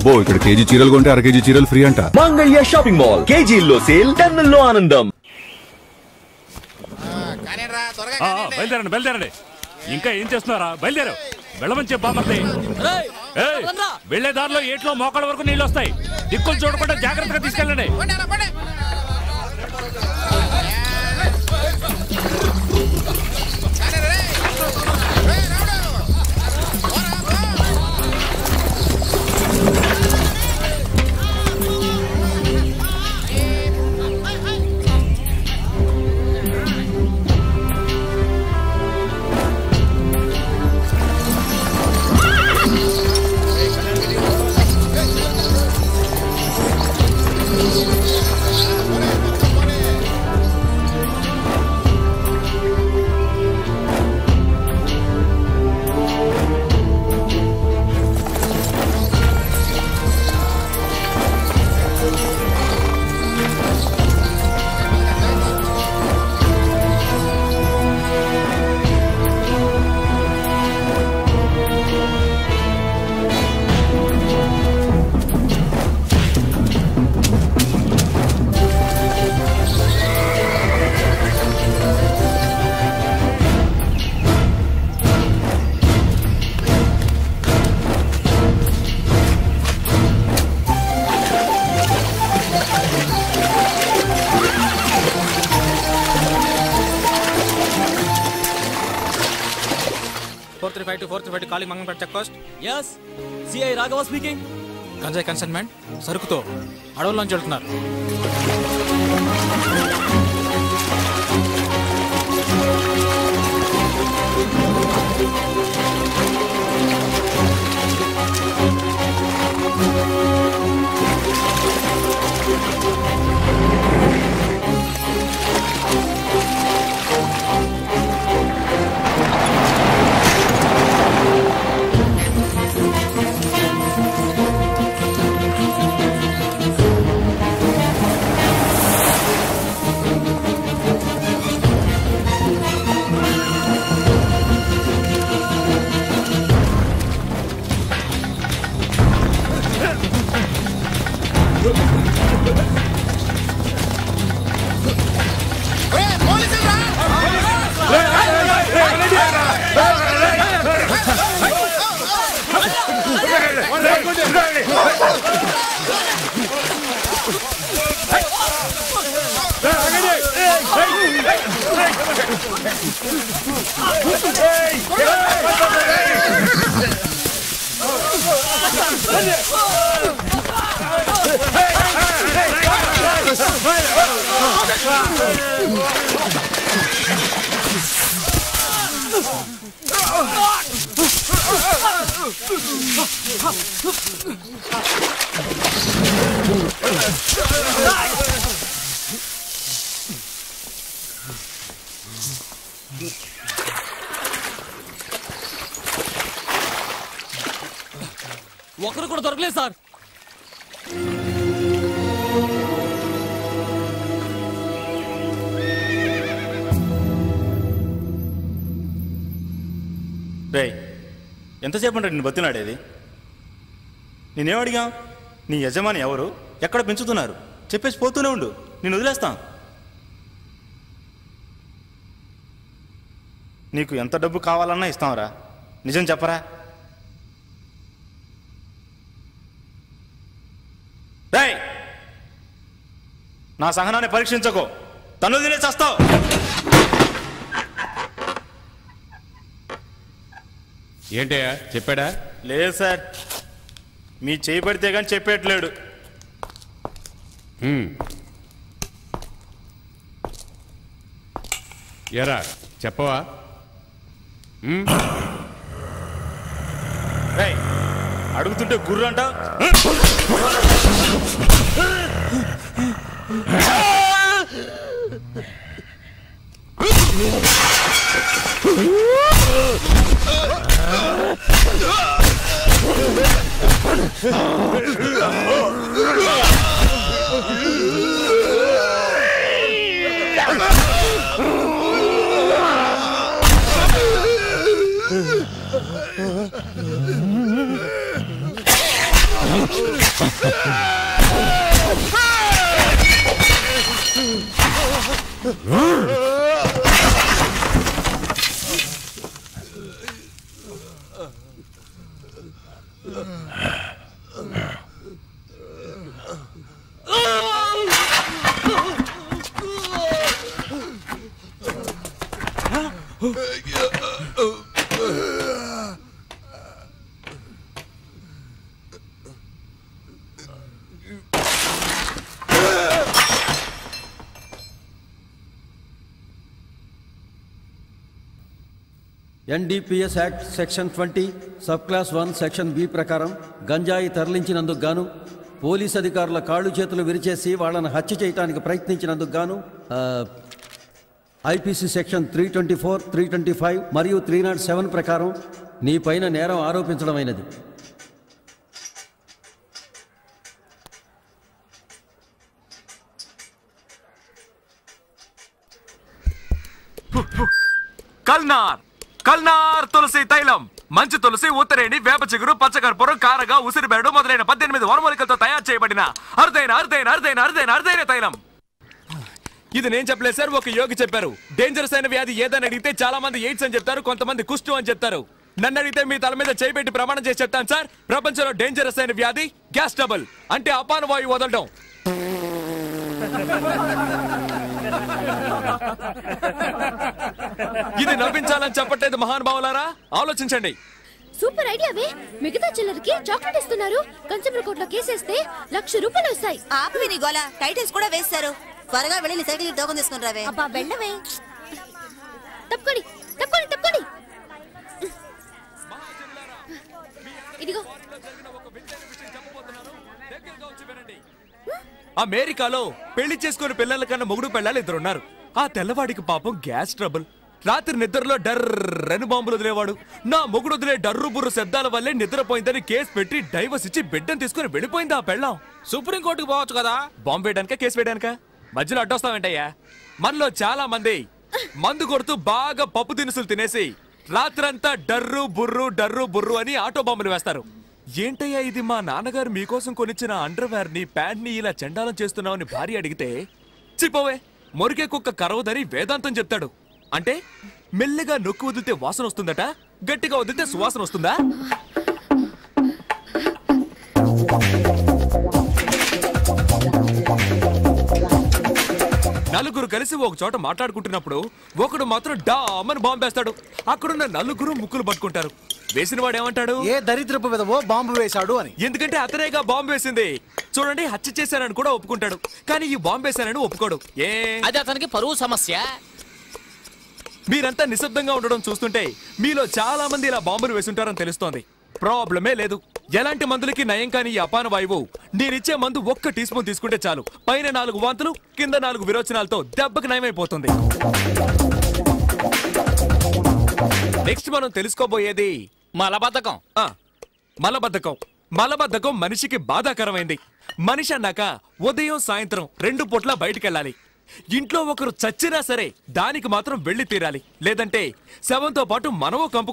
అబ్బో ఇక్కడ కేజీ చీరలు కొంటే అర కేజీ చీరలు ఫ్రీ అంట. మంగళ్య షాపింగ్ మాల్, కేజీల్లో సేల్, టన్నుల్లో ఆనందం. బయలుదేరండి బయలుదేరండి. ఇంకా ఏం చేస్తున్నారా? బయలుదేరు. వెళ్ళమని చెప్పు బామర్ది. వెళ్లే దారిలో ఏట్లో మోకాళ్ళ వరకు నీళ్ళు వస్తాయి. దిక్కులు చూడకుండా జాగ్రత్తగా తీసుకెళ్ళండి. calling Mangalpet check post. Yes, CI Raghava speaking. Ganjai consignment సరుకుతో అడవుల్లోంచి వెళ్తున్నారు. ఒకరు కూడా దొరకలేదు సార్. రేయ్, ఎంతసేపు అంటే నేను బతిలాడేది? నేనేం అడిగా? నీ యజమాని ఎవరు, ఎక్కడ పెంచుతున్నారు చెప్పేసి పోతూనే ఉండు, నేను వదిలేస్తాం. నీకు ఎంత డబ్బు కావాలన్నా ఇస్తాంరా, నిజం చెప్పరా? రేయ్, నా సహనాన్ని పరీక్షించకో, తను తినేసి వస్తావు. ఏంటయ్యా చెప్పాడా? లేదు సార్, మీ చేయి పడితే కానీ చెప్పేట్లేడు. ఎరా చెప్పవా? రేయ్, అడుగుతుంటే గుర్రంట. NDPS act section 20 sub clause 1 section B ప్రకారం గంజాయి తరలించినందుకు గాను పోలీస్ అధికారుల కాళ్ళు చేతులు విరిచేసి వాళ్ళని హత్య చేయడానికి ప్రయత్నించినందుకు గాను IPC సెక్షన్ 324, 325 మరియు 307 ప్రకారం నీ పైన నేరం ఆరోపించడమైనది. కల్నార్ తులసి తైలం, మంచు తులసి, ఉత్తరేణి, వేప చిగురు, పచ్చకర్పూరం, కారగా, ఉసిరిబేడు మొదలైన 18 వనమూలికలతో తయారు చేయబడిన అరుదైన తైలం. ఇది నేను చెప్పలేదు సార్, ఒక యోగి చెప్పారు. డేంజరస్ అయిన వ్యాధి ఏదని అడిగితే చాలా మంది ఎయిడ్స్ అని చెప్తారు, కొంతమంది కుష్టు అని చెప్తారు. నన్ను అడిగితే మీ తల మీద చేయిబెట్టి ప్రమాణం చేసి చెప్తాను సార్, ప్రపంచంలో డేంజరస్ అయిన వ్యాధి గ్యాస్ ట్రబుల్, అంటే అపాన వాయువు వదలడం. ఇది నవ్వించాలని చెప్పట్లేదు మహానుభావులారా, ఆలోచించండి. సూపర్ ఐడియావే. మిగతా చిల్లరికి చాక్లెట్ ఇస్తున్నారు. కన్స్యూమర్ కోర్టులో కేసేస్తే ₹1,00,000 వస్తాయి. ఆపి నీ గోల. టైటిల్స్ కూడా వేస్తారు. త్వరగా వెళ్ళి సైకిల్ టోకన్ తీసుకుని రావే. అబ్బా వెళ్ళవే. తప్పుకోండి తప్పుకోండి తప్పుకోండి. ఇదిగో. అమెరికాలో పెళ్లి చేసుకుని పిల్లల కన్నా మొగుడు పెళ్ళాలి 2 ఉన్నారు. ఆ తెల్లవాడికి పాపం గ్యాస్ ట్రబుల్. రాత్రి నిద్రలో డర్రని బాంబులు వదిలేవాడు. నా మొగుడు వదిలే డర్రు బుర్రు శబ్దాల వల్లే నిద్రపోయిందని కేసు పెట్టి డైవర్స్ ఇచ్చి బిడ్డను తీసుకుని వెళ్ళిపోయింది ఆ పెళ్ళాం. సుప్రీంకోర్టుకు పోవచ్చు కదా. బాంబు వేయడానిక కేసు వేయడానిక? మధ్యలో అడ్డొస్తావేంటయ్యా? మనలో చాలా మంది మందు కొడుతూ బాగా పప్పు దినుసులు తినేసి రాత్రంతా డర్రు బుర్రు అని ఆటో బాంబులు వేస్తారు. ఏంటయ్యా ఇది, మా నాన్నగారు మీకోసం కొనిచ్చిన అండర్వేర్ ని, ప్యాంట్ ని ఇలా చండాలం చేస్తున్నావని భార్య అడిగితే, చిపోవే మొరిగే కుక్క కరవదని వేదాంతం చెప్తాడు. అంటే మెల్లగా నొక్కి వదిలితే వాసన వస్తుందట, గట్టిగా వదిలితే సువాసన వస్తుందా? నలుగురు కలిసి ఒక చోట మాట్లాడుకుంటున్నప్పుడు ఒకడు మాత్రం డామని బాంబు వేస్తాడు. అక్కడున్న నలుగురు ముక్కులు పట్టుకుంటారు. వేసిన వాడు ఏమంటాడు? ఏ దరిద్రపు విధవో బాంబు వేశాడు అని. ఎందుకంటే అతనేగా బాంబు వేసింది. చూడండి, హత్య చేశానని కూడా ఒప్పుకుంటాడు, కానీ ఈ బాంబు వేశానని ఒప్పుకోడు. అది అతనికి పరువు సమస్య. మీరంతా నిశ్శబ్దంగా ఉండడం చూస్తుంటే మీలో చాలా మంది ఇలా బాంబులు వేసుంటారని తెలుస్తోంది. ప్రాబ్లమే లేదు. ఎలాంటి మందులకి నయం కాని ఈ అపాన వాయువు నేనిచ్చే మందు 1 టీ స్పూన్ తీసుకుంటే చాలు. పైన 4 వాంతులు, కింద 4 విరోచనాలతో దెబ్బకి నయమైపోతుంది. నెక్స్ట్ మనం తెలుసుకోబోయేది మలబద్ధకం. మలబద్ధకం మనిషికి బాధాకరమైంది. మనిషి అన్నాక ఉదయం సాయంత్రం 2 పూట్ల బయటికెళ్ళాలి. ఇంట్లో ఒకరు చచ్చినా సరే దానికి మాత్రం వెళ్లి తీరాలి, లేదంటే శవంతో పాటు మనము కంపు